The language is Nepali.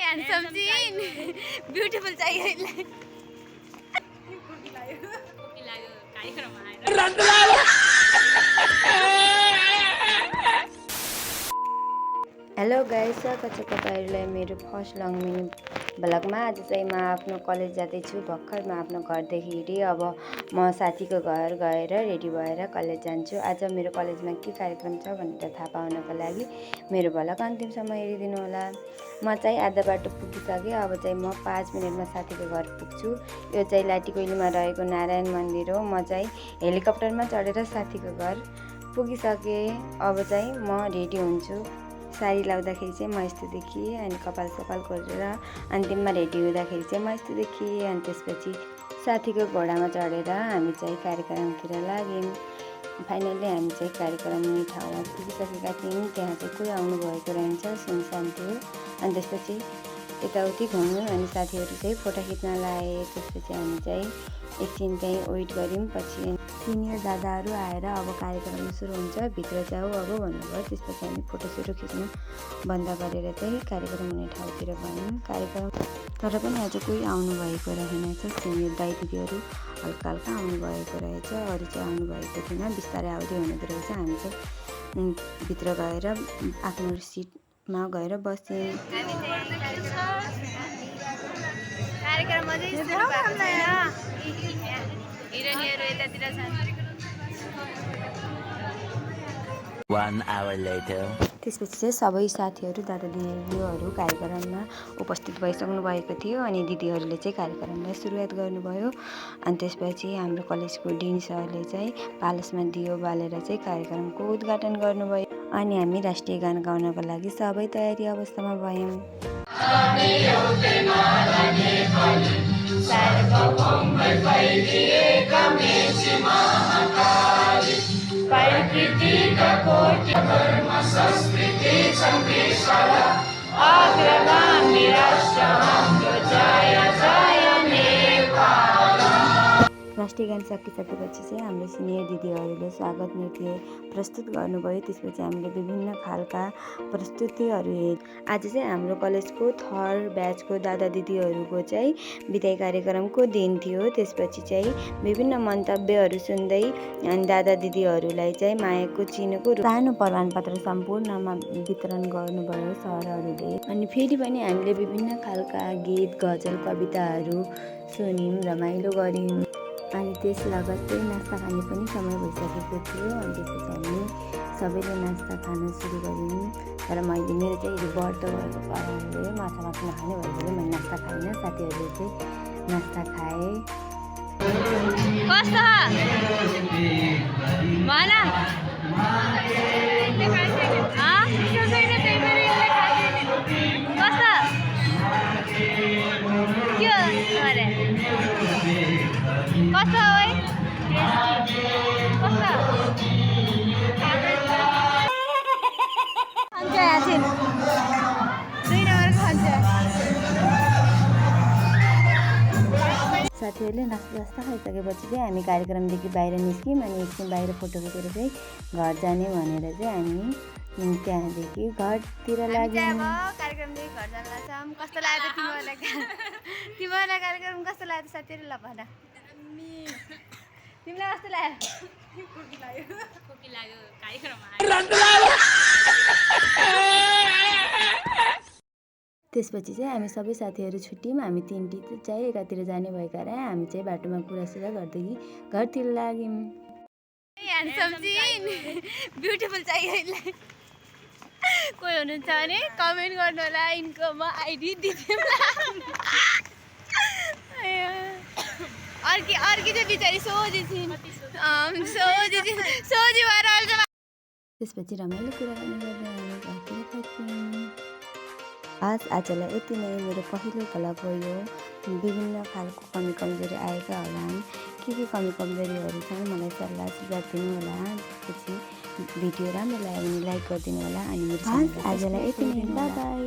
handsome chin. Beautiful चाहिए हेलो गाइस, स्वागत छ तपाईहरुलाई मेरो फर्स्ट लङ मिनी ब्लगमा। आज चाहिँ म आफ्नो कलेज जाँदैछु। भर्खर म आफ्नो घरदेखि हिँडेँ। अब म साथीको घर गएर रेडी भएर कलेज जान्छु। आज मेरो कलेजमा के कार्यक्रम छ भनेर थाहा पाउनको लागि मेरो ब्लग अन्तिमसम्म हेरिदिनु होला। म चाहिँ आधा बाटो पुगिसकेँ। अब चाहिँ म 5 मिनेटमा साथीको घर पुग्छु। यो चाहिँ लाटीकोइलीमा रहेको नारायण मन्दिर हो। म चाहिँ हेलिकप्टरमा चढेर साथीको घर पुगिसकेँ। अब चाहिँ म रेडी हुन्छु। साडी लाउँदाखेरि चाहिँ म यस्तो देखिएँ, अनि कपाल सपाल गरेर अन्तिममा रेडी हुँदाखेरि चाहिँ म यस्तो देखिएँ। अनि त्यसपछि साथीको घोडामा चढेर हामी चाहिँ कार्यक्रमतिर लाग्यौँ। फाइनल्ली हामी चाहिँ कार्यक्रम हुने ठाउँमा पुगिसकेका थियौँ। त्यहाँ चाहिँ कोही आउनु भएको रहेछ, सुनसान थियो। अनि त्यसपछि यताउति घुम्यौँ अनि साथीहरू चाहिँ फोटो खिच्न लाए। त्यसपछि हामी चाहिँ एकछिन चाहिँ वेट गऱ्यौँ। पछि सिनियर दादाहरू आएर अब कार्यक्रम सुरु हुन्छ, भित्र जाऊ अब भन्नुभयो। त्यसपछि हामी फोटोसोटो खिच्न बन्द गरेर चाहिँ कार्यक्रम हुने ठाउँतिर गयौँ। कार्यक्रम तर पनि आज कोही आउनु भएको रहेनछ। सिनियर दाइ दिदीहरू हल्का हल्का आउनु भएको रहेछ, अरू चाहिँ आउनु भएको थिएन। बिस्तारै आउँदै हुनुहुँदो रहेछ। हामी चाहिँ भित्र गएर आफ्नो सिटमा गएर बस्यौँ। कार्यक्रम अझै सुरु भएको छैन। हिरोइनहरू यतातिर छन्। 1 hour later. त्यसपछि चाहिँ सबै साथीहरू दादा दिदीहरू कार्यक्रममा उपस्थित भइसक्नु भएको थियो। अनि दिदीहरूले चाहिँ कार्यक्रमलाई सुरुवात गर्नुभयो। अनि त्यसपछि हाम्रो कलेजको डिन सरले चाहिँ पालसमा दियो बालेर चाहिँ कार्यक्रमको उद्घाटन गर्नुभयो। अनि हामी राष्ट्रिय गान गाउनको लागि सबै तयारी अवस्थामा भयौँ। राष्ट्रिय गान सकिसकेपछि चाहिँ हाम्रो सिनियर दिदीहरूले स्वागत नृत्य प्रस्तुत गर्नुभयो। त्यसपछि हामीले विभिन्न खालका प्रस्तुतिहरू हेर्यौँ। आज चाहिँ हाम्रो कलेजको थर्ड ब्याचको दादा दिदीहरूको चाहिँ बिदाई कार्यक्रमको दिन थियो। त्यसपछि चाहिँ विभिन्न मन्तव्यहरू सुन्दै अनि दादा दिदीहरूलाई चाहिँ मायाको चिनोको सानो प्रमाणपत्र सम्पूर्णमा वितरण गर्नुभयो सरहरूले। अनि फेरि पनि हामीले विभिन्न खालका गीत गजल कविताहरू सुन्यौँ, रमाइलो गऱ्यौँ। अनि त्यस लगत्तै नास्ता खाने पनि समय भइसकेको थियो। अनि त्यसपछि हामी सबैले नास्ता खान सुरु गऱ्यौँ। तर मैले मेरो चाहिँ व्रत भएको कारणले माछा मासु नखाने भएकोले मैले नास्ता खाइनँ। साथीहरूले चाहिँ नास्ता खाए। साथीहरूले नास्ता खाइसकेपछि चाहिँ हामी कार्यक्रमदेखि बाहिर निस्क्यौँ। अनि एकछिन बाहिर फोटो खिचेर चाहिँ घर जाने भनेर चाहिँ हामी त्यहाँदेखि घरतिर लाग्यौँ। कार्यक्रमदेखि घर जान लाग्छौँ। कस्तो लाग्यो तिमीहरूलाई? तिमीहरूलाई कार्यक्रम कस्तो लाग्यो साथीहरू? ल भन, तिमीलाई कस्तो लाग्यो? त्यसपछि चाहिँ हामी सबै साथीहरू छुट्यौँ। हामी 3टी चाहिँ एकातिर जाने भएका रहे। हामी चाहिँ बाटोमा कुरासुरा गर्दै घरतिर लाग्यौँ। ह्यान्डसम चिन, ब्युटिफुल चाहिए। कोही हुनुहुन्छ भने कमेन्ट गर्नु होला। इनको म आइडी दिदिउँ। अर्की चाहिँ बिचारी सोझी छिन्। सोझी भएर अल्छ। त्यसपछि रमाइलो कुरा गर्ने गर्दै हामी घरतिर फर्क्यौँ। आजलाई यति नै मेरो पहिलो ब्लग हो यो। विभिन्न खालको कमी कमजोरी आएका होलान्। के कमी कमजोरीहरू छन् मलाई सल्लाह सुझाव दिनु होला। त्यसपछि भिडियो राम्रो लाग्यो भने लाइक गरिदिनु होला। अनि मेरो आजलाई यति नै, बाई बाई।